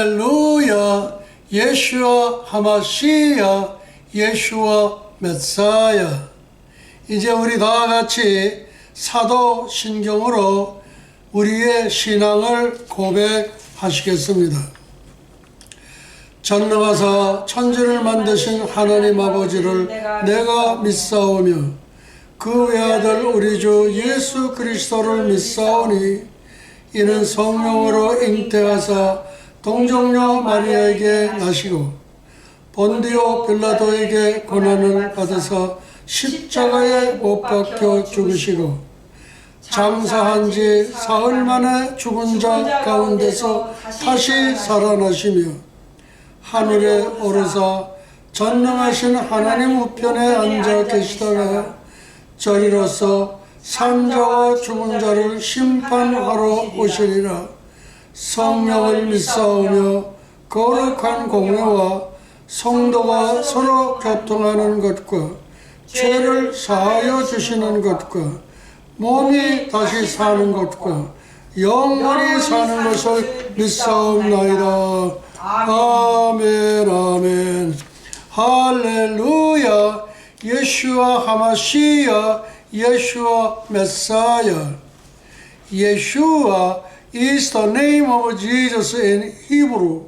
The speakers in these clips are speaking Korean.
할렐루야. 예슈아 하마시야, 예슈아 메사야. 이제 우리 다 같이 사도 신경으로 우리의 신앙을 고백하시겠습니다. 전능하사 천지를 만드신 하나님 아버지를 내가 믿사오며 그 외아들 우리 주 예수 그리스도를 믿사오니 이는 성령으로 잉태하사 동정녀 마리아에게 나시고 본디오 빌라도에게 고난을 받으사 십자가에 못 박혀 죽으시고 장사한 지 사흘 만에 죽은 자 가운데서 다시 살아나시며 하늘에 오르사 전능하신 하나님 우편에 앉아 계시다가 저리로서 산자와 죽은 자를 심판하러 오시리라. 성령을 믿사오며 거룩한 공회와 성도가 서로 교통하는 것과 죄를 사하여 주시는 것과 몸이 다시 사는 것과 영원히 사는 것을 믿사옵나이다. 아멘 아멘. 할렐루야. 예슈아 하마시야, 예슈아 메사야. Yeshua is the name of Jesus in Hebrew.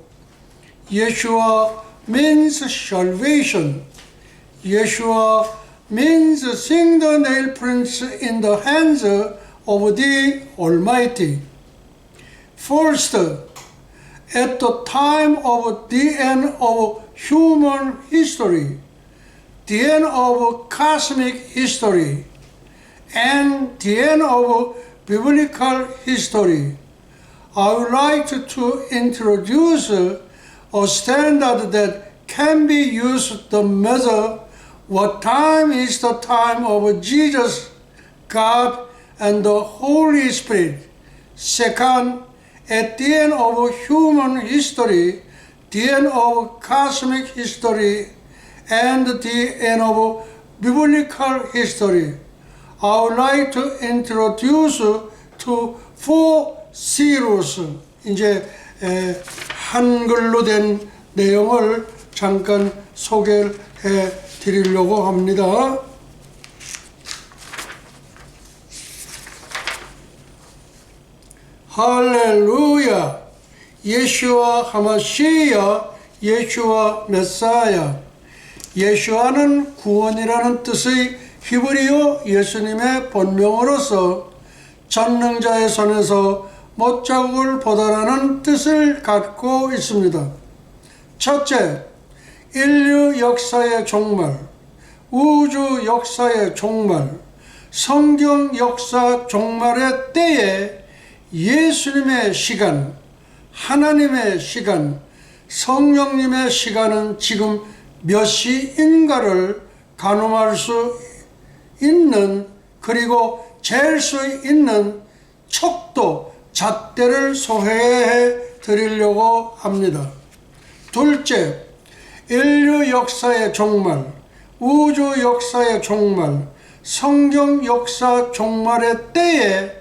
Yeshua means salvation. Yeshua means seeing the nail prints in the hands of the Almighty. First, at the time of the end of human history, the end of cosmic history, and the end of biblical history, I would like to introduce a standard that can be used to measure what time is the time of Jesus, God, and the Holy Spirit. Second, at the end of human history, the end of cosmic history, and the end of biblical history, I would like to introduce to four seals. 이제 한글로 된 내용을 잠깐 소개해 드리려고 합니다. 할렐루야. 예슈아 하마시야, 예슈아 메사야. 예슈아는 구원이라는 뜻의 히브리어 예수님의 본명으로서 전능자의 손에서 못자국을 보다라는 뜻을 갖고 있습니다. 첫째, 인류 역사의 종말, 우주 역사의 종말, 성경 역사 종말의 때에 예수님의 시간, 하나님의 시간, 성령님의 시간은 지금 몇 시인가를 가늠할 수 있는, 그리고 잴 수 있는 척도, 잣대를 소개해 드리려고 합니다. 둘째, 인류 역사의 종말, 우주 역사의 종말, 성경 역사 종말의 때에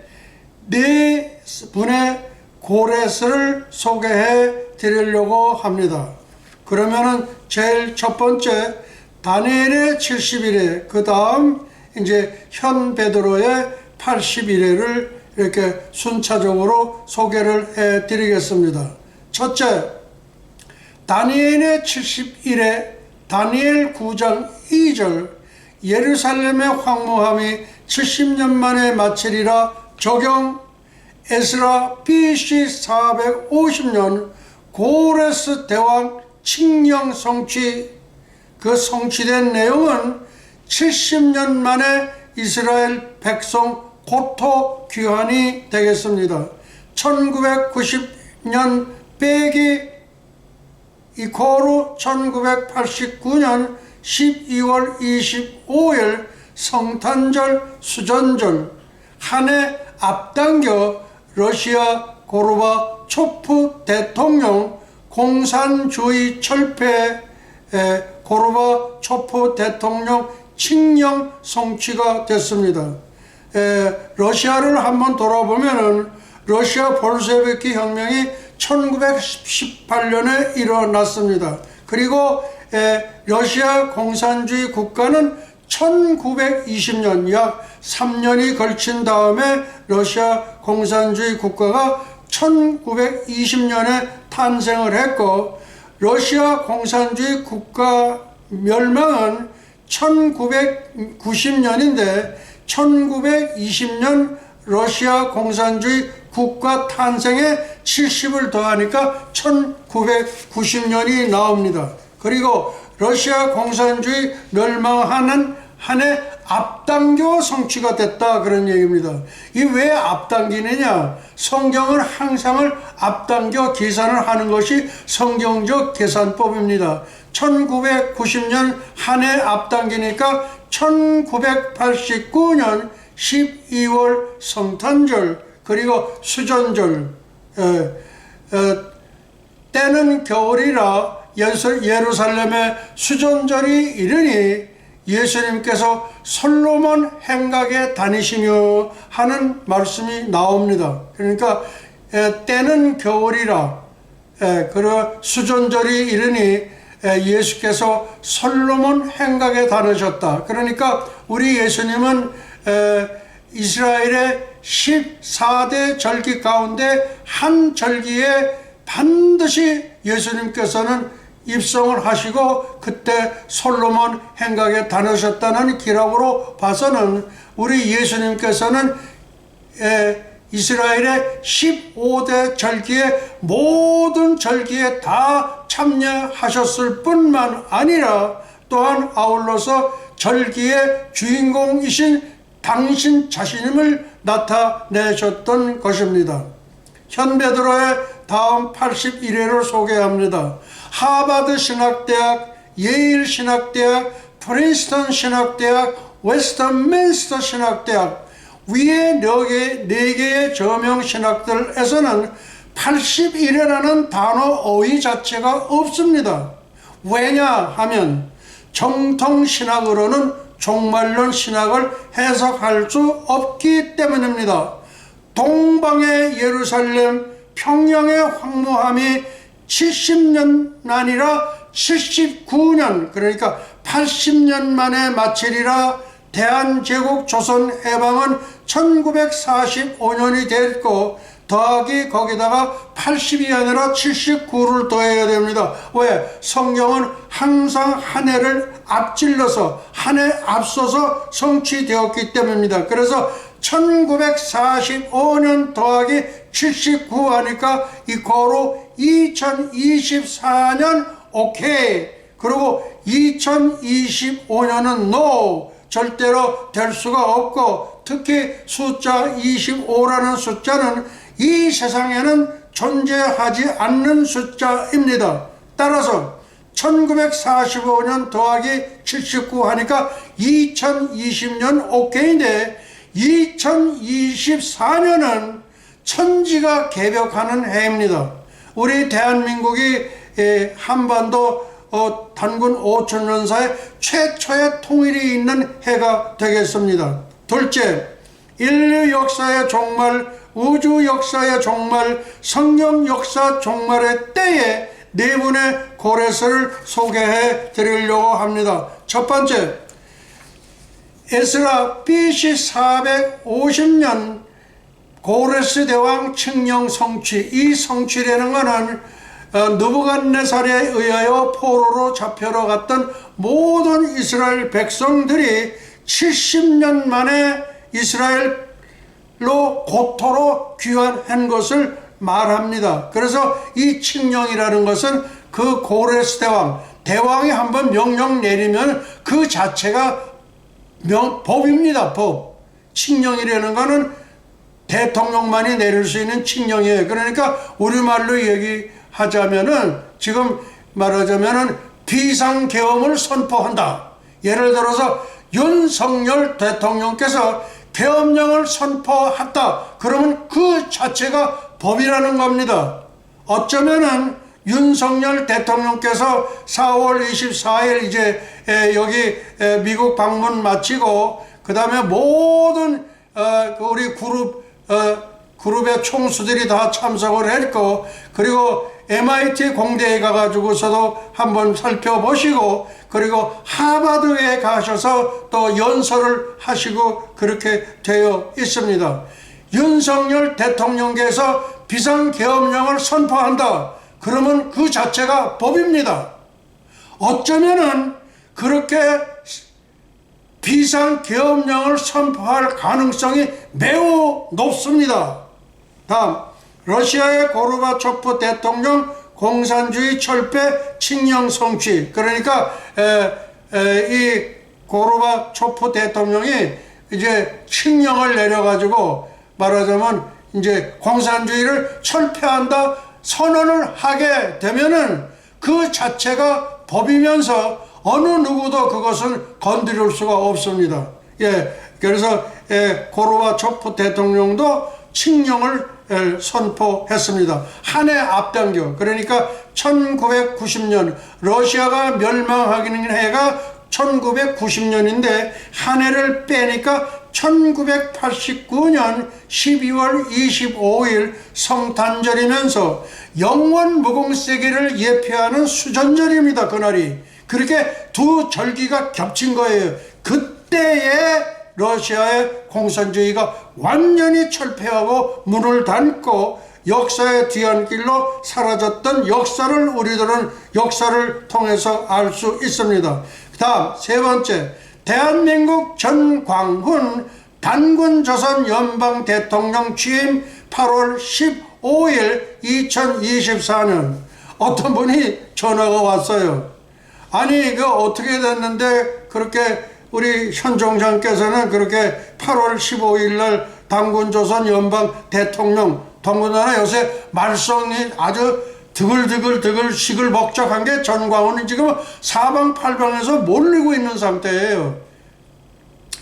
네 분의 고레스를 소개해 드리려고 합니다. 그러면은 제일 첫 번째 다니엘의 70일에, 그 다음 이제 현 베드로의 81회를 이렇게 순차적으로 소개를 해 드리겠습니다. 첫째, 다니엘의 70일에 다니엘 9장 2절 예루살렘의 황무함이 70년 만에 마치리라 적용. 에스라 BC 450년 고레스 대왕 칙령 성취. 그 성취된 내용은 70년 만에 이스라엘 백성 고토 귀환이 되겠습니다. 1990년 빼기 이코르 1989년 12월 25일 성탄절 수전절 한 해 앞당겨 러시아 고르바초프 대통령 공산주의 철폐 고르바초프 대통령 칙령 성취가 됐습니다. 러시아를 한번 돌아보면은 러시아 볼셰비키 혁명이 1918년에 일어났습니다. 그리고 러시아 공산주의 국가는 1920년, 약 3년이 걸친 다음에 러시아 공산주의 국가가 1920년에 탄생을 했고, 러시아 공산주의 국가 멸망은 1990년인데 1920년 러시아 공산주의 국가 탄생에 70을 더하니까 1990년이 나옵니다. 그리고 러시아 공산주의 멸망하는 한 해 앞당겨 성취가 됐다, 그런 얘기입니다. 이 왜 앞당기느냐? 성경은 항상을 앞당겨 계산을 하는 것이 성경적 계산법입니다. 1990년 한 해 앞당기니까 1989년 12월 성탄절, 그리고 수전절, 때는 겨울이라 예루살렘의 수전절이 이르니 예수님께서 솔로몬 행각에 다니시며 하는 말씀이 나옵니다. 그러니까 때는 겨울이라, 그리고 수전절이 이르니 예수께서 솔로몬 행각에 다니셨다. 그러니까 우리 예수님은 이스라엘의 14대 절기 가운데 한 절기에 반드시 예수님께서는 입성을 하시고 그때 솔로몬 행각에 다니셨다는 기록으로 봐서는 우리 예수님께서는 이스라엘의 15대 절기에 모든 절기에 다 참여하셨을 뿐만 아니라 또한 아울러서 절기의 주인공이신 당신 자신임을 나타내셨던 것입니다. 현 베드로의 다음 81회를 소개합니다. 하버드 신학대학, 예일 신학대학, 프린스턴 신학대학, 웨스터민스터 신학대학 위의 4개의 저명 신학들에서는 81회라는 단어 어휘 자체가 없습니다. 왜냐하면 정통 신학으로는 종말론 신학을 해석할 수 없기 때문입니다. 동방의 예루살렘, 평양의 황무함이 70년 아니라 79년, 그러니까 80년 만에 마치리라. 대한제국 조선 해방은 1945년이 됐고 더하기 거기다가 80이 아니라 79를 더해야 됩니다. 왜? 성경은 항상 한 해를 앞질러서 한 해 앞서서 성취되었기 때문입니다. 그래서 1945년 더하기 79 하니까 이코로 2024년 오케이. 그리고 2025년은 NO. 절대로 될 수가 없고, 특히 숫자 25라는 숫자는 이 세상에는 존재하지 않는 숫자입니다. 따라서 1945년 더하기 79 하니까 2020년 오케이인데 2024년은 천지가 개벽하는 해입니다. 우리 대한민국이 한반도 단군 5천년사의 최초의 통일이 있는 해가 되겠습니다. 둘째, 인류 역사의 종말, 우주 역사의 종말, 성경 역사 종말의 때에 네 분의 고레스를 소개해 드리려고 합니다. 첫 번째, 에스라 BC 450년 고레스 대왕 칙령 성취. 이 성취라는 것은 느부갓네살에 의하여 포로로 잡혀러 갔던 모든 이스라엘 백성들이 70년 만에 이스라엘로 고토로 귀환한 것을 말합니다. 그래서 이 칙령이라는 것은 그 고레스 대왕이 한번 명령 내리면 그 자체가 법입니다. 법. 칙령이라는 것은 대통령만이 내릴 수 있는 칙령이에요. 그러니까 우리말로 얘기하자면은, 지금 말하자면은 비상계엄을 선포한다. 예를 들어서 윤석열 대통령께서 계엄령을 선포했다. 그러면 그 자체가 법이라는 겁니다. 어쩌면은 윤석열 대통령께서 4월 24일 이제 여기 미국 방문 마치고 그 다음에 모든 우리 그룹 그룹의 총수들이 다 참석을 했고, 그리고 MIT 공대에 가가지고서도 한번 살펴보시고, 그리고 하버드에 가셔서 또 연설을 하시고 그렇게 되어 있습니다. 윤석열 대통령께서 비상계엄령을 선포한다. 그러면 그 자체가 법입니다. 어쩌면은 그렇게 비상계엄령을 선포할 가능성이 매우 높습니다. 다음, 러시아의 고르바초프 대통령 공산주의 철폐 칙령 성취. 그러니까 이 고르바초프 대통령이 이제 칙령을 내려가지고 말하자면 이제 공산주의를 철폐한다 선언을 하게 되면은 그 자체가 법이면서 어느 누구도 그것을 건드릴 수가 없습니다. 그래서 고르바초프 대통령도 칙령을 선포했습니다. 한 해 앞당겨. 그러니까 1990년 러시아가 멸망하기는 해가 1990년인데 한 해를 빼니까 1989년 12월 25일 성탄절이면서 영원 무공세기를 예표하는 수전절입니다. 그날이. 그렇게 두 절기가 겹친 거예요. 그때에 러시아의 공산주의가 완전히 철폐하고 문을 닫고 역사의 뒤안길로 사라졌던 역사를 우리들은 역사를 통해서 알 수 있습니다. 다음 세 번째, 대한민국 전광훈 단군조선 연방 대통령 취임 8월 15일 2024년 어떤 분이 전화가 왔어요. 아니 그 어떻게 됐는데 그렇게 우리 현 총장께서는 그렇게 8월 15일 날 단군조선 연방 대통령, 더군다나 요새 말썽이 아주 드글드글 시글벅적한 게 전광훈이 지금 사방팔방에서 몰리고 있는 상태예요.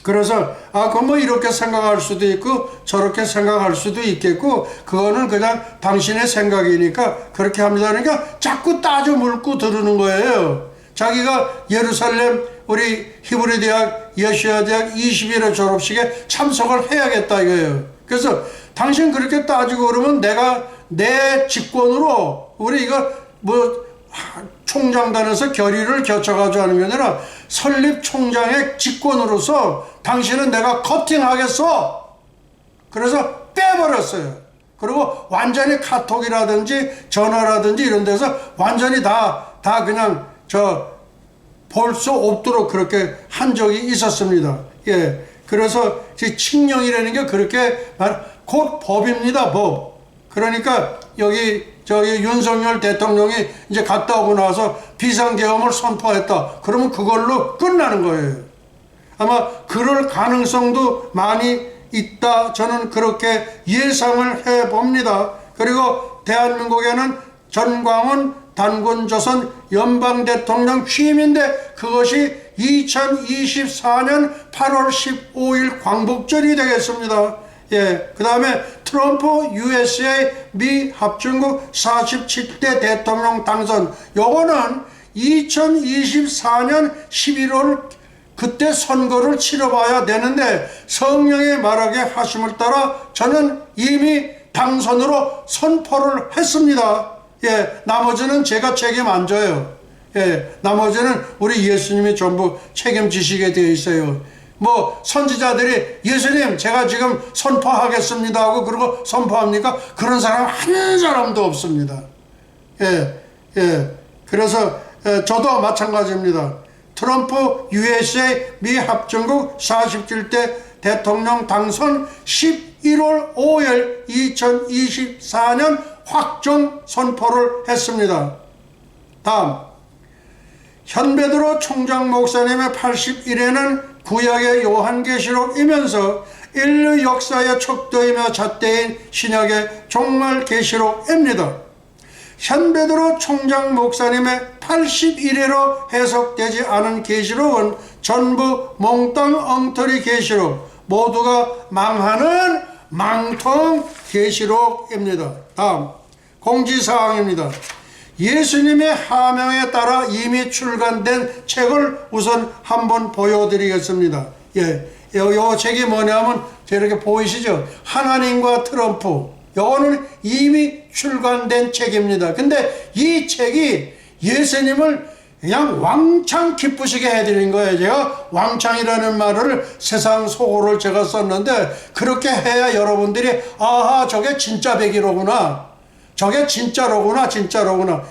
그래서 그건 뭐 이렇게 생각할 수도 있고 저렇게 생각할 수도 있겠고 그거는 그냥 당신의 생각이니까 그렇게 합니다. 그러니까 자꾸 따져 묻고 들으는 거예요. 자기가 예루살렘 우리 히브리 대학 여시아 대학 21회 졸업식에 참석을 해야겠다 이거예요. 그래서 당신 그렇게 따지고 그러면 내가 내 직권으로 우리 이거 뭐 총장단에서 결의를 겨쳐가지고 하는 게 아니라 설립 총장의 직권으로서 당신은 내가 커팅하겠어. 그래서 빼버렸어요. 그리고 완전히 카톡이라든지 전화라든지 이런 데서 완전히 다 그냥 볼 수 없도록 그렇게 한 적이 있었습니다. 그래서 칙령이라는 게 그렇게 곧 법입니다. 법. 그러니까 여기 윤석열 대통령이 이제 갔다 오고 나서 비상계엄을 선포했다. 그러면 그걸로 끝나는 거예요. 아마 그럴 가능성도 많이 있다. 저는 그렇게 예상을 해봅니다. 그리고 대한민국에는 전광훈 단군조선 연방대통령 취임인데 그것이 2024년 8월 15일 광복절이 되겠습니다. 그 다음에 트럼프 USA 미 합중국 47대 대통령 당선, 요거는 2024년 11월 그때 선거를 치러봐야 되는데 성령의 말하게 하심을 따라 저는 이미 당선으로 선포를 했습니다. 나머지는 제가 책임 안 져요. 나머지는 우리 예수님이 전부 책임지시게 되어 있어요. 뭐 선지자들이 예수님 제가 지금 선포하겠습니다 하고 그러고 선포합니까? 그런 사람 한 사람도 없습니다. 그래서 저도 마찬가지입니다. 트럼프 USA 미 합중국 47대 대통령 당선 11월 5일 2024년 확정 선포를 했습니다. 다음, 현베드로 총장 목사님의 81회는 구약의 요한계시록이면서 인류 역사의 척도이며 잣대인 신약의 종말계시록입니다. 현베드로 총장 목사님의 81회로 해석되지 않은 계시록은 전부 몽땅 엉터리 계시록, 모두가 망하는 망통 계시록입니다. 다음, 공지사항입니다. 예수님의 하명에 따라 이미 출간된 책을 우선 한번 보여드리겠습니다. 요 책이 뭐냐면 이렇게 보이시죠? 하나님과 트럼프. 요거는 이미 출간된 책입니다. 근데 이 책이 예수님을 그냥 왕창 기쁘시게 해드린 거예요. 제가 왕창이라는 말을 세상 속어를 제가 썼는데, 그렇게 해야 여러분들이 아하, 저게 진짜 백이로구나, 저게 진짜로구나, 진짜로구나.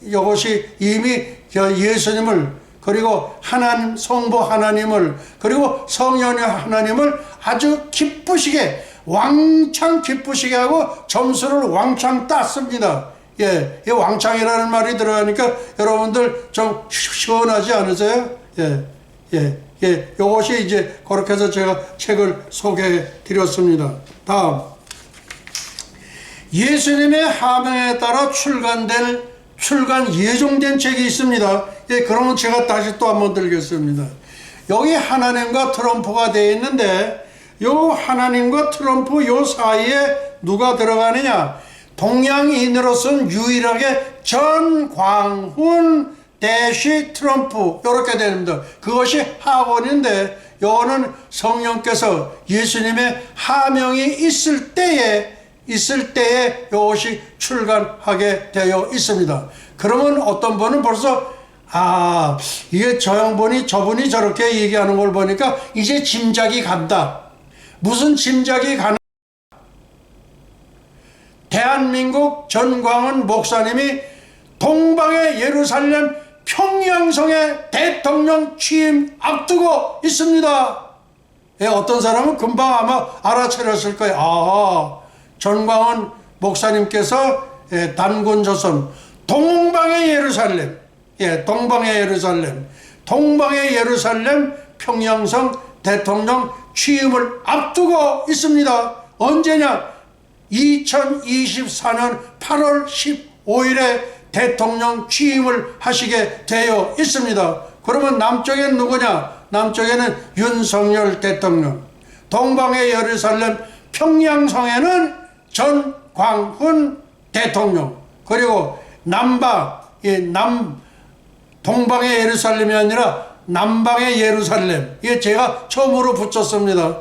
이것이 이미 예수님을, 그리고 하나님, 성부 하나님을, 그리고 성령의 하나님을 아주 기쁘시게, 왕창 기쁘시게 하고 점수를 왕창 땄습니다. 예, 이 왕창이라는 말이 들어가니까 여러분들 좀 시원하지 않으세요? 요것이 이제 그렇게 해서 제가 책을 소개해 드렸습니다. 다음. 예수님의 하명에 따라 출간 예정된 책이 있습니다. 예, 그러면 제가 다시 또 한번 들겠습니다. 여기 하나님과 트럼프가 되어 있는데, 요 하나님과 트럼프 요 사이에 누가 들어가느냐? 동양인으로서는 유일하게 전광훈 대시 트럼프, 이렇게 됩니다. 그것이 하원인데, 요거는 성령께서 예수님의 하명이 있을 때에 이것이 출간하게 되어 있습니다. 그러면 어떤 분은 벌써 이게 저분이 저렇게 얘기하는 걸 보니까 이제 짐작이 간다. 무슨 짐작이 가나? 대한민국 전광훈 목사님이 동방의 예루살렘 평양성의 대통령 취임 앞두고 있습니다. 예, 어떤 사람은 금방 아마 알아차렸을 거예요. 전광훈 목사님께서 단군조선 동방의 예루살렘, 동방의 예루살렘 평양성 대통령 취임을 앞두고 있습니다. 언제냐? 2024년 8월 15일에 대통령 취임을 하시게 되어 있습니다. 그러면 남쪽엔 누구냐? 남쪽에는 윤석열 대통령, 동방의 예루살렘 평양성에는 전광훈 대통령, 그리고 동방의 예루살렘이 아니라 남방의 예루살렘, 이게 제가 처음으로 붙였습니다.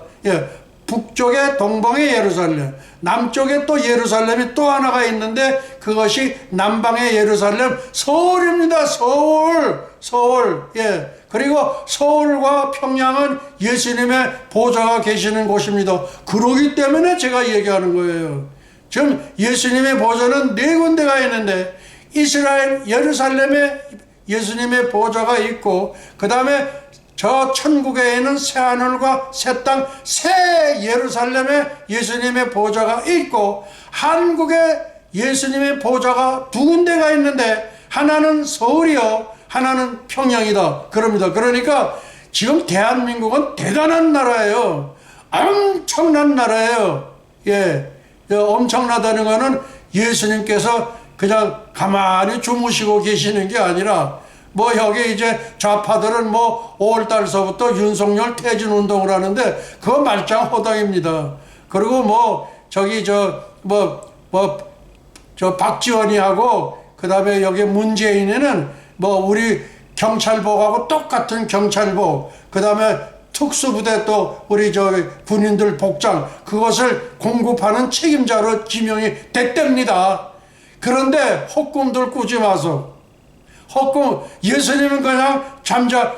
북쪽에 동방의 예루살렘, 남쪽에 또 예루살렘이 또 하나가 있는데, 그것이 남방의 예루살렘 서울입니다. 서울. 그리고 서울과 평양은 예수님의 보좌가 계시는 곳입니다. 그러기 때문에 제가 얘기하는 거예요. 지금 예수님의 보좌는 네 군데가 있는데, 이스라엘 예루살렘에 예수님의 보좌가 있고, 그 다음에 저 천국에는 새 하늘과 새 땅, 새 예루살렘에 예수님의 보좌가 있고, 한국에 예수님의 보좌가 두 군데가 있는데, 하나는 서울이요, 하나는 평양이다. 그럽니다. 그러니까 지금 대한민국은 대단한 나라예요. 엄청난 나라예요. 엄청나다는 거는 예수님께서 그냥 가만히 주무시고 계시는 게 아니라, 여기 이제 좌파들은 5월달서부터 윤석열 퇴진 운동을 하는데, 그거 말짱 호당입니다. 그리고 박지원이 하고, 그 다음에 여기 문재인이는 우리 경찰복하고 똑같은 경찰복, 그 다음에 특수부대 또 우리 군인들 복장, 그것을 공급하는 책임자로 지명이 됐답니다. 그런데 헛꿈들 꾸지 마소. 예수님은 그냥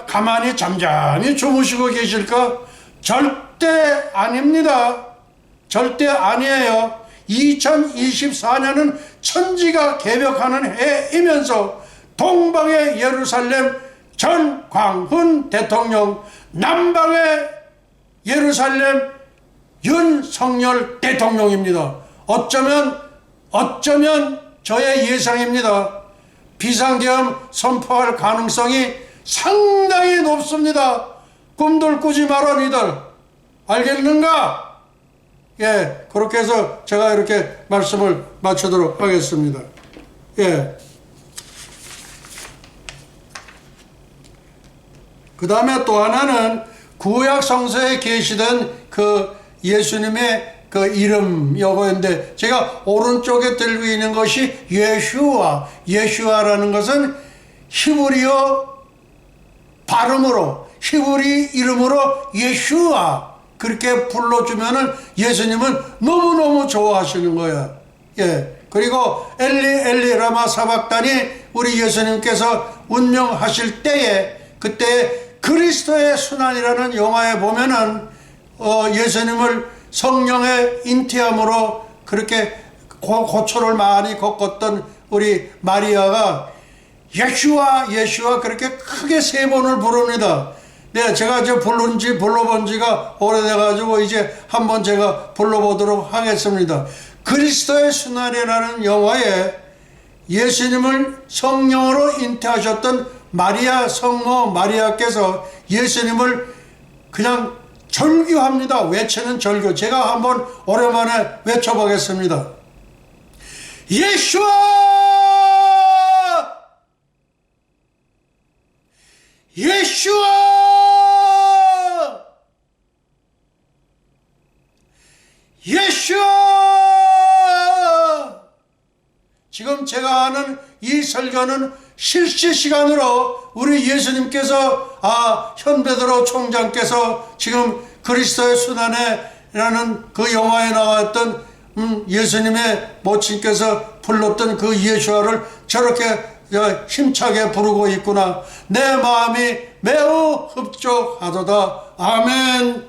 가만히 잠잠히 주무시고 계실까? 절대 아닙니다. 절대 아니에요. 2024년은 천지가 개벽하는 해이면서 동방의 예루살렘 전광훈 대통령, 남방의 예루살렘 윤석열 대통령입니다. 어쩌면 저의 예상입니다. 비상계엄 선포할 가능성이 상당히 높습니다. 꿈들 꾸지 마라, 니들. 알겠는가? 그렇게 해서 제가 이렇게 말씀을 마치도록 하겠습니다. 그 다음에 또 하나는 구약 성서에 계시던 그 예수님의 그 이름 요거인데, 제가 오른쪽에 들고 있는 것이 예슈아라는 것은 히브리어 발음으로 히브리 이름으로 예슈아 그렇게 불러주면은 예수님은 너무너무 좋아하시는 거야. 예. 그리고 엘리 엘리 라마 사박다니 우리 예수님께서 운명하실 때에 그때 그리스도의 순환이라는 영화에 보면은 예수님을 성령의 인티함으로 그렇게 고초를 많이 겪었던 우리 마리아가 예슈아 예슈아 그렇게 크게 3번을 부릅니다. 네, 제가 이제 불러본 지가 오래돼가지고 이제 한번 제가 불러보도록 하겠습니다. 그리스도의 순환이라는 영화에 예수님을 성령으로 잉태하셨던 마리아 성모 마리아께서 예수님을 그냥 절규합니다. 외치는 절규. 제가 한번 오랜만에 외쳐보겠습니다. 예슈아! 예슈아! 예슈아! 지금 제가 하는 이 설교는 실시간으로 우리 예수님께서 현베드로 총장께서 지금 그리스도의 순환에라는 그 영화에 나왔던 예수님의 모친께서 불렀던 그 예수아를 저렇게 힘차게 부르고 있구나. 내 마음이 매우 흡족하도다. 아멘.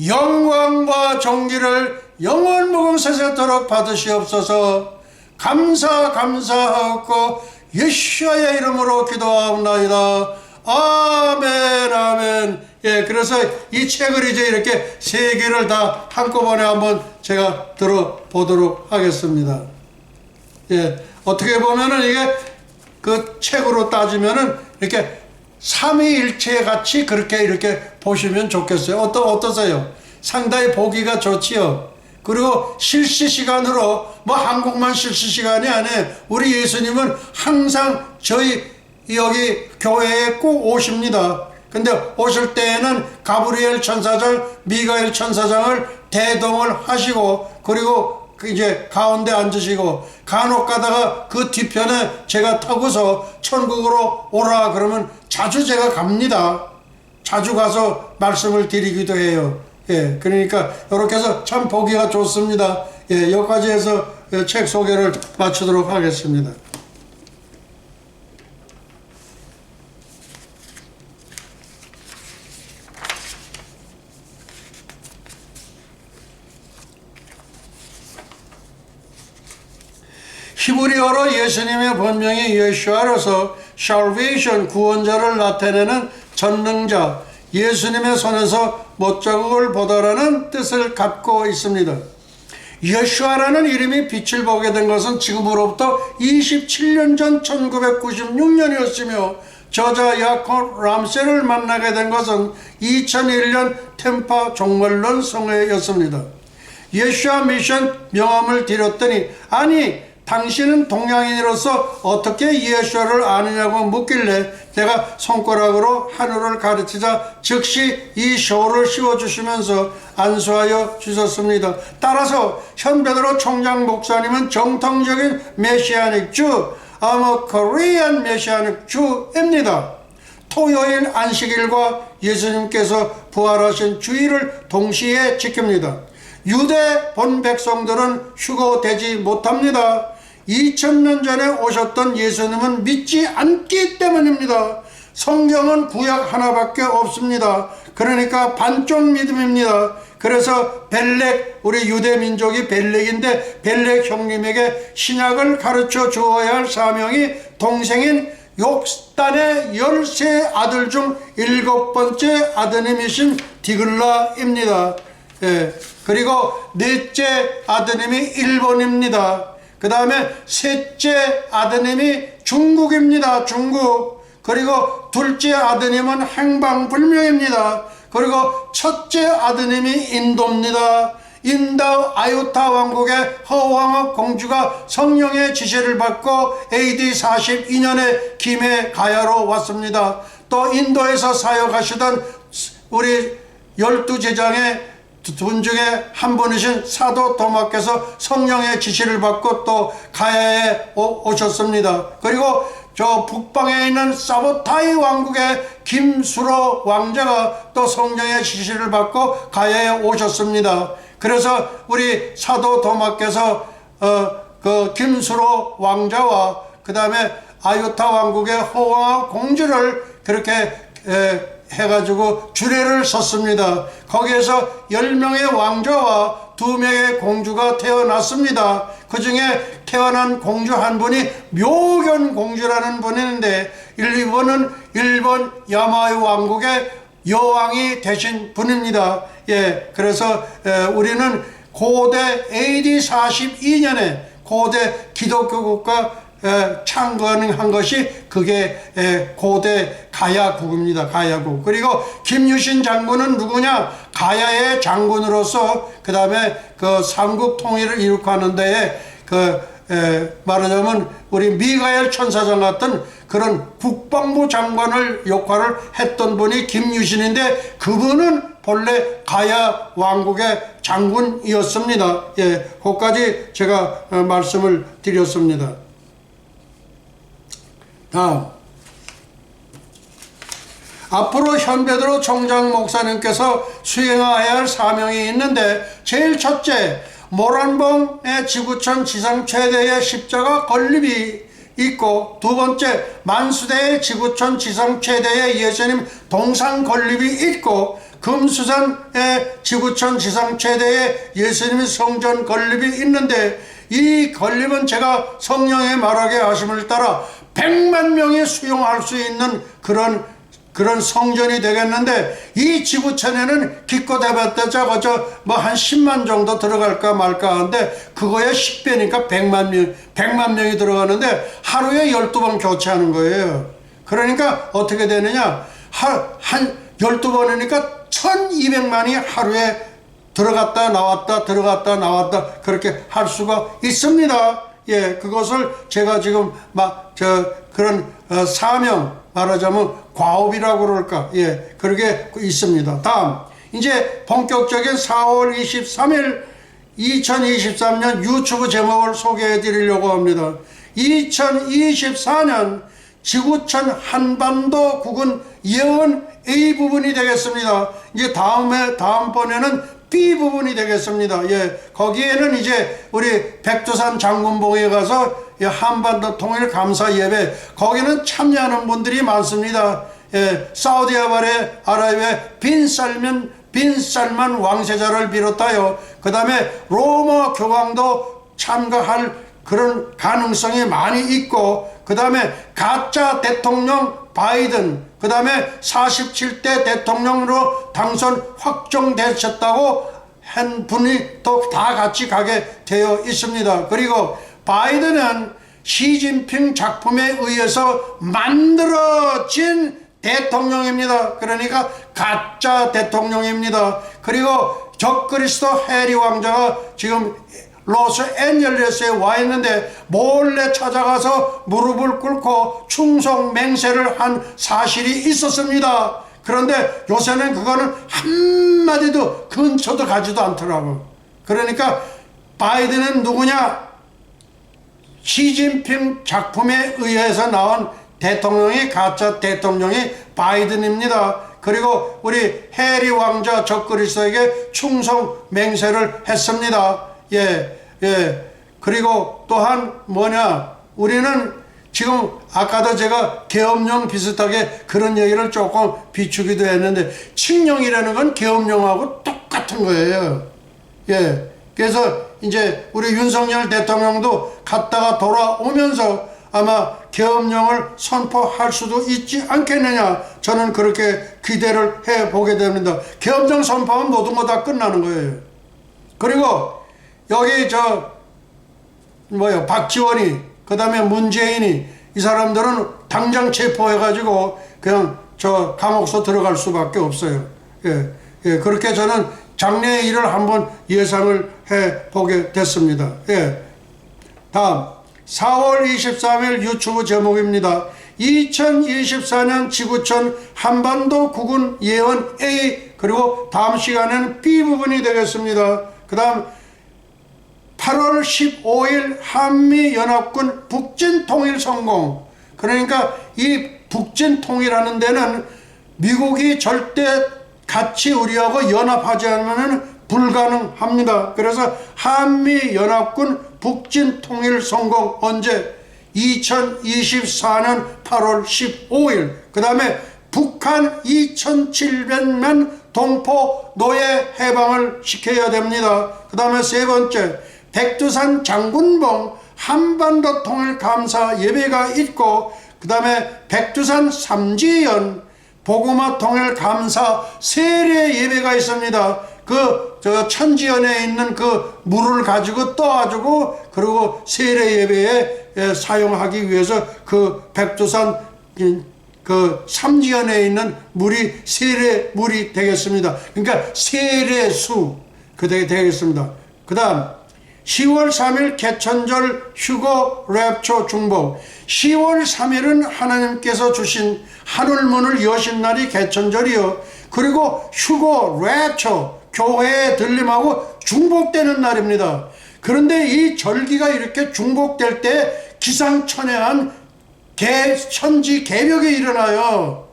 영광과 존귀를 영원 무궁세세토록 받으시옵소서. 감사하고 예수의 이름으로 기도하옵나이다. 아멘 아멘. 예, 그래서 이 책을 이제 이렇게 3개를 다 한꺼번에 한번 제가 들어보도록 하겠습니다. 예, 어떻게 보면은 이게 그 책으로 따지면은 이렇게 삼위일체 같이 그렇게 이렇게 보시면 좋겠어요. 어떠세요? 상당히 보기가 좋지요. 그리고 실시시간으로 한국만 실시시간이 아니에요. 우리 예수님은 항상 저희 여기 교회에 꼭 오십니다. 근데 오실 때에는 가브리엘 천사장, 미가엘 천사장을 대동을 하시고 그리고 이제 가운데 앉으시고 간혹 가다가 그 뒤편에 제가 타고서 천국으로 오라 그러면 자주 제가 갑니다. 자주 가서 말씀을 드리기도 해요. 예, 그러니까 이렇게 해서 참 보기가 좋습니다. 예, 여기까지 해서 책 소개를 마치도록 하겠습니다. 히브리어로 예수님의 본명이 예슈아로서 salvation 구원자를 나타내는 전능자 예수님의 손에서 못자국을 보다라는 뜻을 갖고 있습니다. 예슈아라는 이름이 빛을 보게 된 것은 지금으로부터 27년 전 1996년이었으며 저자 야콥 람셀을 만나게 된 것은 2001년 템파 종말론 성회였습니다. 예슈아 미션 명함을 드렸더니 아니 당신은 동양인으로서 어떻게 예수를 아느냐고 묻길래 제가 손가락으로 하늘을 가르치자 즉시 이 쇼를 씌워주시면서 안수하여 주셨습니다. 따라서 현베드로 총장 목사님은 정통적인 메시아닉 주, Korean 메시아닉 주입니다. 토요일 안식일과 예수님께서 부활하신 주일을 동시에 지킵니다. 유대 본 백성들은 휴거되지 못합니다. 2000년 전에 오셨던 예수님은 믿지 않기 때문입니다. 성경은 구약 하나밖에 없습니다. 그러니까 반쪽 믿음입니다. 그래서 벨렉, 우리 유대 민족이 벨렉인데 벨렉 형님에게 신약을 가르쳐 주어야 할 사명이 동생인 욕단의 13 아들 중 7번째 아드님이신 디글라입니다. 예. 그리고 넷째 아드님이 일본입니다. 그 다음에 셋째 아드님이 중국입니다. 중국. 그리고 둘째 아드님은 행방불명입니다. 그리고 첫째 아드님이 인도입니다. 인도 아유타 왕국의 허왕업 공주가 성령의 지시를 받고 AD 42년에 김해 가야로 왔습니다. 또 인도에서 사역하시던 우리 12제장의 분 중에 한 분이신 사도 도마께서 성령의 지시를 받고 또 가야에 오셨습니다. 그리고 저 북방에 있는 사보타이 왕국의 김수로 왕자가 또 성령의 지시를 받고 가야에 오셨습니다. 그래서 우리 사도 도마께서 그 김수로 왕자와 그 다음에 아유타 왕국의 호왕 공주를 그렇게 해가지고 주례를 썼습니다. 거기에서 10명의 왕자와 2명의 공주가 태어났습니다. 그 중에 태어난 공주 한 분이 묘견 공주라는 분이 있는데 이분은 일본 야마이 왕국의 여왕이 되신 분입니다. 예, 그래서 우리는 고대 AD 42년에 고대 기독교 국가 창건한 것이 그게 고대 가야국입니다. 가야국. 그리고 김유신 장군은 누구냐? 가야의 장군으로서 그 다음에 그 삼국 통일을 이룩하는 데에 말하자면 우리 미가엘 천사장 같은 그런 국방부 장관을 역할을 했던 분이 김유신인데 그분은 본래 가야 왕국의 장군이었습니다. 예, 거기까지 제가 말씀을 드렸습니다. 다음, 앞으로 현베드로 총장 목사님께서 수행해야 할 사명이 있는데 제일 첫째, 모란봉의 지구촌 지상 최대의 십자가 건립이 있고 두 번째, 만수대의 지구촌 지상 최대의 예수님 동상 건립이 있고 금수산의 지구촌 지상 최대의 예수님 성전 건립이 있는데 이 건립은 제가 성령의 말하게 하심을 따라 100만 명이 수용할 수 있는 그런 성전이 되겠는데 이 지구촌에는 기껏 해봤자 그저 뭐 한 10만 정도 들어갈까 말까 하는데 그거의 10배니까 100만 명이 들어가는데 하루에 12번 교체하는 거예요. 그러니까 어떻게 되느냐, 한 12번이니까 1200만이 하루에 들어갔다 나왔다 그렇게 할 수가 있습니다. 예, 그것을 제가 지금 그런 사명, 말하자면 과업이라고 그럴까, 예, 그렇게 있습니다. 다음, 이제 본격적인 4월 23일 2023년 유튜브 제목을 소개해 드리려고 합니다. 2024년 지구촌 한반도 국은 예언 A 부분이 되겠습니다. 이제 다음번에는 B 부분이 되겠습니다. 예, 거기에는 이제 우리 백두산 장군봉에 가서 한반도 통일 감사 예배, 거기는 참여하는 분들이 많습니다. 예, 사우디아라비아의 빈 살만 왕세자를 비롯하여 그 다음에 로마 교황도 참가할 그런 가능성이 많이 있고 그 다음에 가짜 대통령 바이든, 그 다음에 47대 대통령으로 당선 확정되셨다고 한 분이 또 다 같이 가게 되어 있습니다. 그리고 바이든은 시진핑 작품에 의해서 만들어진 대통령입니다. 그러니까 가짜 대통령입니다. 그리고 적그리스도 해리 왕자가 지금 로스앤젤레스에 와 있는데 몰래 찾아가서 무릎을 꿇고 충성 맹세를 한 사실이 있었습니다. 그런데 요새는 그거는 한마디도 근처도 가지도 않더라고. 그러니까 바이든은 누구냐? 시진핑 작품에 의해서 나온 대통령이 가짜 대통령이 바이든입니다. 그리고 우리 해리 왕자 적그리스도에게 충성 맹세를 했습니다. 예. 그리고 또한 우리는 지금 아까도 제가 계엄령 비슷하게 그런 얘기를 조금 비추기도 했는데 칙령이라는 건 계엄령하고 똑같은 거예요. 예. 그래서 이제 우리 윤석열 대통령도 갔다가 돌아오면서 아마 계엄령을 선포할 수도 있지 않겠느냐, 저는 그렇게 기대를 해보게 됩니다. 계엄령 선포하면 모든 거 다 끝나는 거예요. 그리고 여기 박지원이, 그 다음에 문재인이, 이 사람들은 당장 체포해가지고 그냥 감옥서 들어갈 수밖에 없어요. 예, 그렇게 저는 장래의 일을 한번 예상을 해보게 됐습니다. 예. 다음, 4월 23일 유튜브 제목입니다. 2024년 지구촌 한반도 국은 예언 A, 그리고 다음 시간에는 B 부분이 되겠습니다. 그 다음 8월 15일 한미연합군 북진 통일 성공, 그러니까 이 북진 통일하는 데는 미국이 절대 같이 우리하고 연합하지 않으면 불가능합니다. 그래서 한미연합군 북진 통일 성공 언제? 2024년 8월 15일. 그 다음에 북한 2700만 동포 노예 해방을 시켜야 됩니다. 그 다음에 세 번째, 백두산 장군봉 한반도 통일 감사 예배가 있고, 그 다음에 백두산 삼지연 보고마 통일 감사 세례 예배가 있습니다. 저 천지연에 있는 그 물을 가지고 떠가지고 그리고 세례 예배에 사용하기 위해서 그 백두산 그 삼지연에 있는 물이 세례 물이 되겠습니다. 그러니까 세례수 그게 되겠습니다. 그 다음 10월 3일 개천절 휴거 랩초 중복. 10월 3일은 하나님께서 주신 하늘문을 여신 날이 개천절이요. 그리고 휴거 랩초 교회에 들림하고 중복되는 날입니다. 그런데 이 절기가 이렇게 중복될 때 기상천외한 천지 개벽이 일어나요.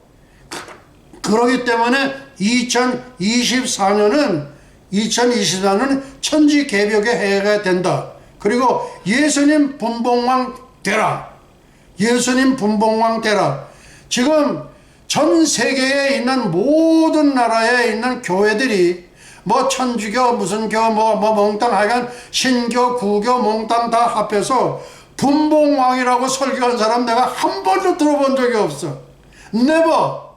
그러기 때문에 2024년은 천지 개벽의 해가 된다. 그리고 예수님 분봉왕 되라. 예수님 분봉왕 되라. 지금 전 세계에 있는 모든 나라에 있는 교회들이 뭐 천주교 무슨 교 뭐 몽땅 하여간 신교 구교 몽땅 다 합해서 분봉왕이라고 설교한 사람 내가 한 번도 들어본 적이 없어. 네버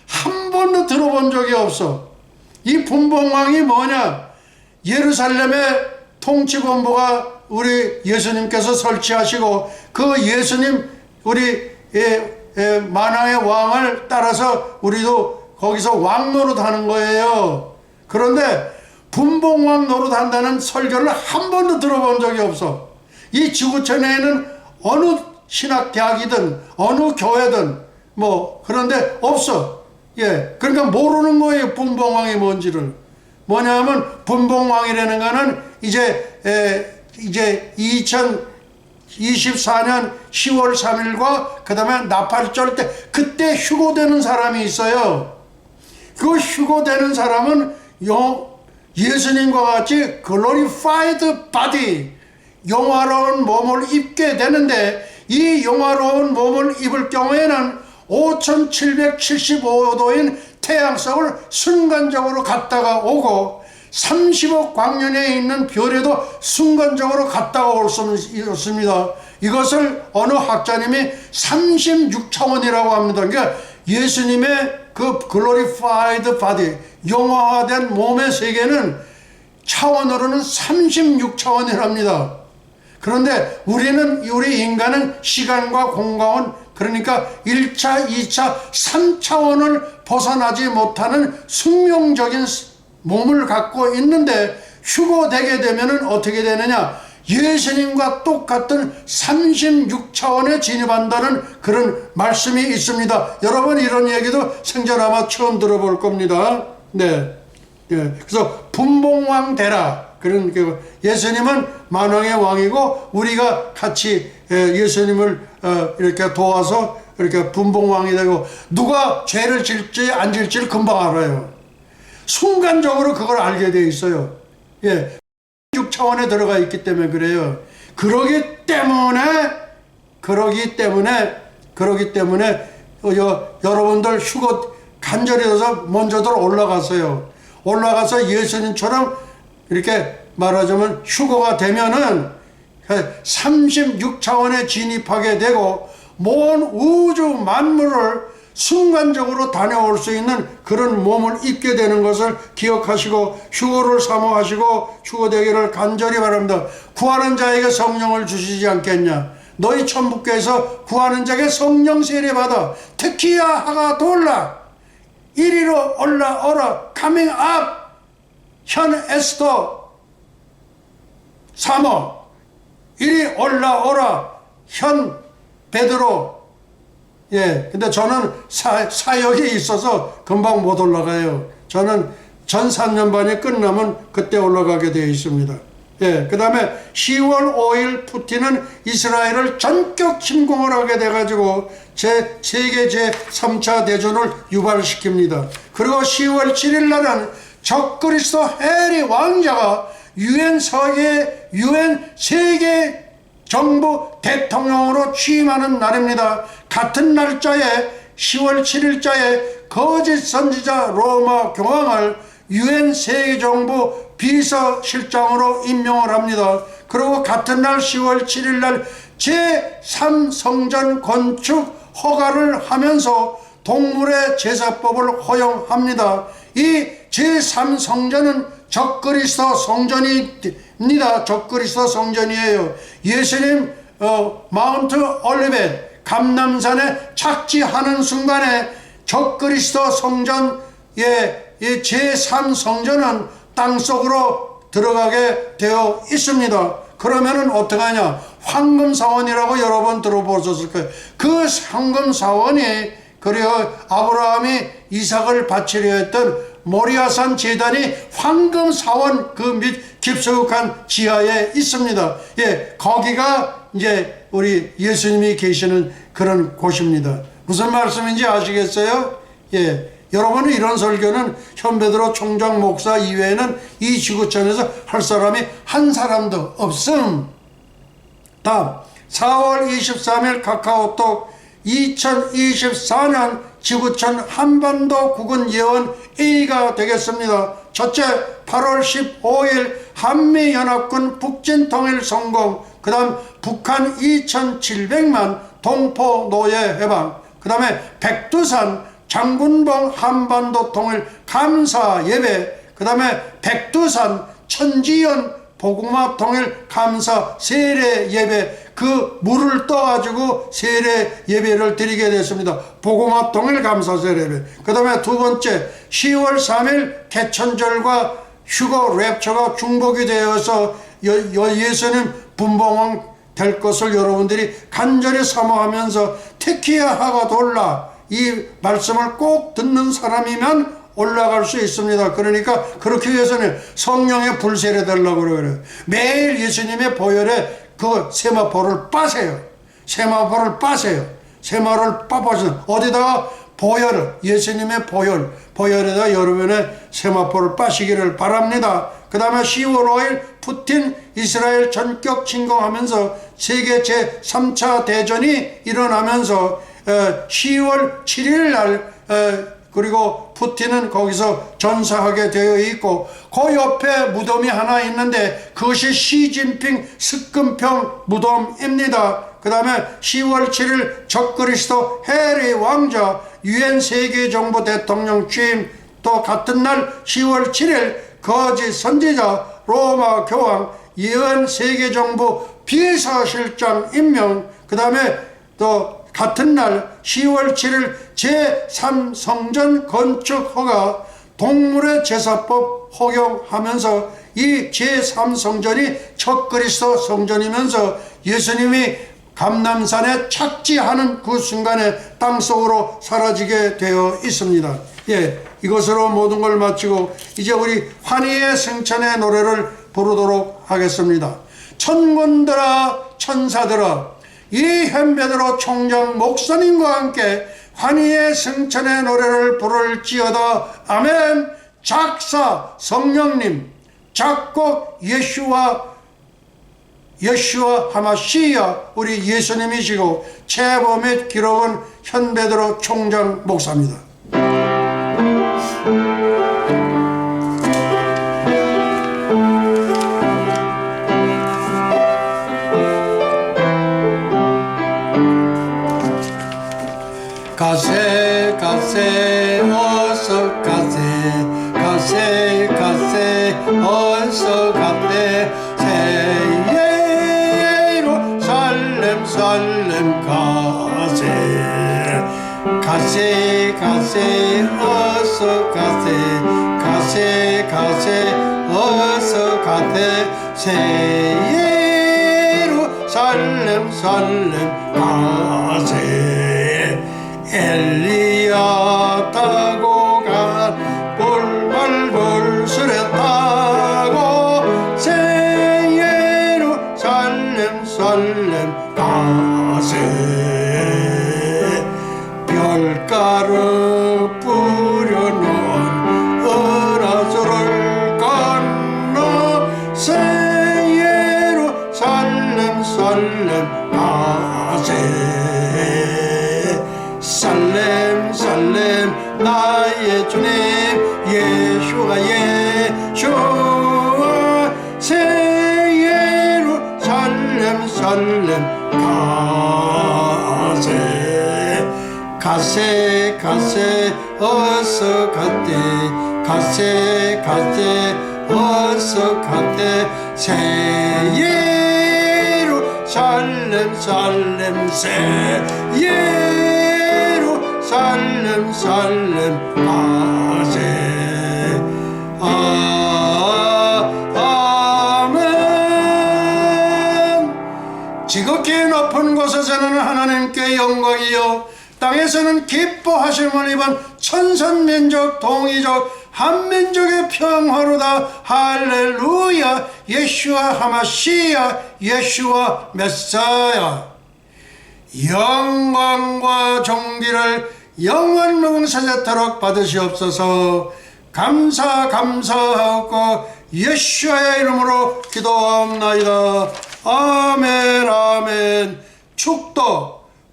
한 번도 들어본 적이 없어. 이 분봉왕이 뭐냐? 예루살렘의 통치본부가 우리 예수님께서 설치하시고 그 예수님 우리 만왕의 왕을 따라서 우리도 거기서 왕 노릇하는 거예요. 그런데 분봉왕 노릇한다는 설교를 한 번도 들어본 적이 없어. 이 지구촌에는 어느 신학대학이든 어느 교회든 뭐 그런데 없어. 예, 그러니까 모르는 거예요. 분봉왕이 뭔지를. 뭐냐면 분봉왕이라는 거는 이제 2024년 10월 3일과 그 다음에 나팔절 때 그때 휴고되는 사람이 있어요. 그 휴고되는 사람은 예수님과 같이 glorified body 영화로운 몸을 입게 되는데, 이 영화로운 몸을 입을 경우에는 5775도인 태양성을 순간적으로 갔다가 오고 30억 광년에 있는 별에도 순간적으로 갔다가 올 수 있습니다. 이것을 어느 학자님이 36차원이라고 합니다. 그러니까 예수님의 그 glorified body 영화화된 몸의 세계는 차원으로는 36차원이랍니다. 그런데 우리 인간은 시간과 공간, 그러니까 1차, 2차, 3차원을 벗어나지 못하는 숙명적인 몸을 갖고 있는데 휴고되게 되면 어떻게 되느냐? 예수님과 똑같은 36차원에 진입한다는 그런 말씀이 있습니다. 여러분 이런 얘기도 생전 아마 처음 들어볼 겁니다. 네. 예. 그래서 분봉왕 되라. 그런 예수님은 만왕의 왕이고 우리가 같이 예수님을 이렇게 도와서 이렇게 분봉왕이 되고, 누가 죄를 질지 안 질지를 금방 알아요. 순간적으로 그걸 알게 돼 있어요. 예. 6차원에 들어가 있기 때문에 그래요. 그러기 때문에 여러분들 휴거 간절히 해서 먼저들 올라가서 예수님처럼 이렇게 말하자면 휴거가 되면은 36차원에 진입하게 되고 먼 우주 만물을 순간적으로 다녀올 수 있는 그런 몸을 입게 되는 것을 기억하시고 휴거를 사모하시고 휴거되기를 간절히 바랍니다. 구하는 자에게 성령을 주시지 않겠냐? 너희 천국교에서 구하는 자에게 성령 세례받아 특히야 하가 돌라 이리로 올라오라 coming up 현 에스더 사모 이리 올라오라 현 베드로. 예, 근데 저는 사역이 있어서 금방 못 올라가요. 저는 전 3년 반이 끝나면 그때 올라가게 되어 있습니다. 예, 그 다음에 10월 5일 푸틴은 이스라엘을 전격 침공을 하게 돼가지고 세계 제3차 대전을 유발시킵니다. 그리고 10월 7일 날은 적그리스도 해리 왕자가 유엔 세계 정부 대통령으로 취임하는 날입니다. 같은 날짜에 10월 7일자에 거짓 선지자 로마 교황을 유엔 세계정부 비서실장으로 임명을 합니다. 그리고 같은 날 10월 7일 날 제3성전 건축 허가를 하면서 동물의 제사법을 허용합니다. 이 제3성전은 적그리스도 성전입니다. 적그리스도 성전이에요. 예수님 마운트 올리벳 감람산에 착지하는 순간에 적그리스도 성전의 제3성전은 땅속으로 들어가게 되어 있습니다. 그러면은 어떡하냐? 황금사원이라고 여러 번 들어보셨을 거예요. 그 황금사원이 그리고 아브라함이 이삭을 바치려 했던 모리아산 제단이 황금사원 그 밑 깊숙한 지하에 있습니다. 예, 거기가 이제 우리 예수님이 계시는 그런 곳입니다. 무슨 말씀인지 아시겠어요? 예. 여러분은 이런 설교는 현베드로 총장 목사 이외에는 이 지구촌에서 할 사람이 한 사람도 없음. 다음 4월 23일 카카오톡 2024년 지구촌 한반도 국은 예언 A가 되겠습니다. 첫째, 8월 15일 한미연합군 북진통일 성공. 그 다음 북한 2700만 동포 노예 해방. 그 다음에 백두산 장군봉 한반도 통일 감사 예배, 그 다음에 백두산 천지연 복음화 통일 감사 세례 예배, 그 물을 떠가지고 세례 예배를 드리게 됐습니다. 복음화 통일 감사 세례 예배. 그 다음에 두 번째, 10월 3일 개천절과 휴거 랩처가 중복이 되어서 예수님 분봉왕 될 것을 여러분들이 간절히 사모하면서 테키야하가 돌라, 이 말씀을 꼭 듣는 사람이면 올라갈 수 있습니다. 그러니까 그렇게 위해서는 성령의 불세례 달라고 그래요. 매일 예수님의 보혈에 그 세마포를 빠세요. 세마포를 빠세요. 세마를 빠빠서 어디다가 보혈을, 예수님의 보혈에다 여러분의 세마포를 빠시기를 바랍니다. 그 다음에 10월 5일 푸틴 이스라엘 전격 침공하면서 세계 제3차 대전이 일어나면서 10월 7일 날 그리고 푸틴은 거기서 전사하게 되어 있고 그 옆에 무덤이 하나 있는데 그것이 시진핑 스금평 무덤입니다. 그 다음에 10월 7일 적그리스도 해리 왕자 유엔 세계정부 대통령 취임, 또 같은 날 10월 7일 거짓 선지자 로마 교황 유엔 세계정부 비서실장 임명, 그 다음에 또 같은 날 10월 7일 제3성전 건축 허가 동물의 제사법 허용하면서 이 제3성전이 적그리스도 성전이면서 예수님이 감람산에 착지하는 그 순간에 땅속으로 사라지게 되어 있습니다. 예, 이것으로 모든 걸 마치고 이제 우리 환희의 승천의 노래를 부르도록 하겠습니다. 천군들아 천사들아, 이 현베드로 총장 목사님과 함께 환희의 승천의 노래를 부를지어다. 아멘. 작사 성령님, 작곡 예슈와 하마시야 우리 예수님이시고 제보 및 기록은 현베드로 총장 목사입니다. 가세 가세 어서 가세, 가세 가세 어서 가세, 세예로 살렘 살렘 가세, 가세 가세 어서 가세, 가세 가세 어서 가세, 세예로 살렘 살렘 가세. 엘리야 타고 간 볼말 볼술에 타고 세예로 밀가루 뿌려놓은 은하수를 건너 새 예루살렘 가세. 살렘 살렘 나의 주님 예수가 예수와 새 예루살렘 가세. 가세 어서 갔대. 가세 어서 갔대. 새 예루살렘 새 예루살렘 가세. 아멘. 지극히 높은 곳에서는 하나님께 영광이요 땅에서는 기뻐하심을 입은 천선민족 동이족 한민족의 평화로다. 할렐루야. 예수와 하마시야 예수와 메사야. 영광과 존귀를 영원 무궁사제토록 받으시옵소서. 감사하고 예수의 이름으로 기도하옵나이다. 아멘 아멘.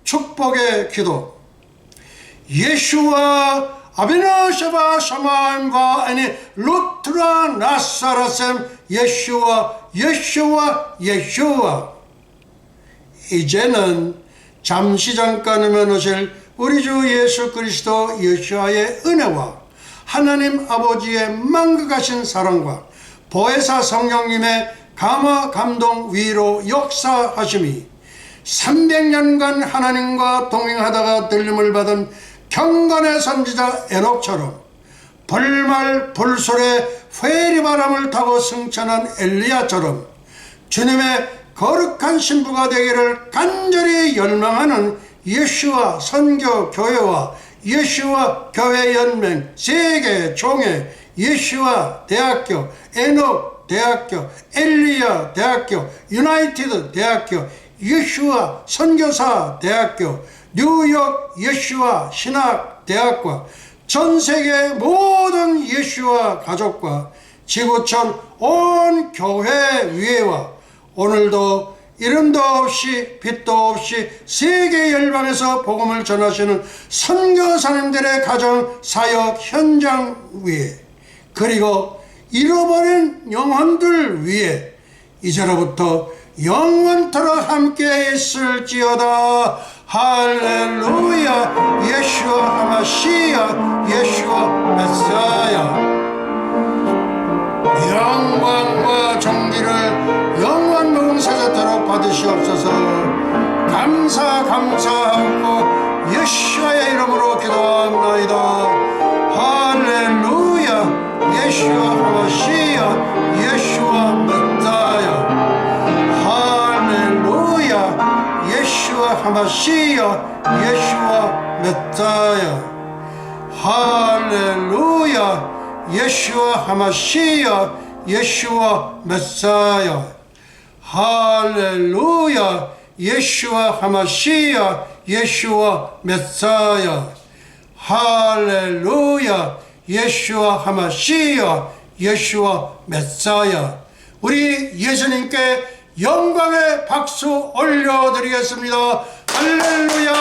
축복의 기도. 예수와 아비나샤바 샤마임과 아니 루트라 나사라셈 예수와 이제는 잠시 잠깐이면 오실 우리 주 예수 그리스도 예수와의 은혜와 하나님 아버지의 만극하신 사랑과 보혜사 성령님의 감화 감동 위로 역사하심이 300년간 하나님과 동행하다가 들림을 받은 경건의 선지자 에녹처럼 벌말 불솔에 회리바람을 타고 승천한 엘리야처럼 주님의 거룩한 신부가 되기를 간절히 열망하는 예수와 선교교회와 예수와 교회연맹 세계 종회 예수와 대학교 에녹 대학교 엘리야 대학교 유나이티드 대학교 예수와 선교사 대학교 뉴욕 예수와 신학대학과 전세계 모든 예수와 가족과 지구촌 온 교회 위에와 오늘도 이름도 없이 빛도 없이 세계 열방에서 복음을 전하시는 선교사님들의 가정 사역 현장 위에 그리고 잃어버린 영혼들 위에 이제로부터 영원토록 함께 있을지어다. 할렐루야. 예수와 하마시야 예수와 메사야. 영광과 존귀를 영원 무궁사제토록 받으시옵소서. 감사하고 예수의 이름으로 기도합나이다. 할렐루야. 예수와 하마시야 예수와 메사야. 할렐루야. 예수와 하마시야 예수와 메사야. 할렐루야. 예수와 하마시야 예수와 메사야. 할렐루야. 예수와 하마시야 예수와 메사야. 할렐루야. 예수와 하마시야 예수와 메사야. 우리 예수님께 영광의 박수 올려드리겠습니다. 할렐루야.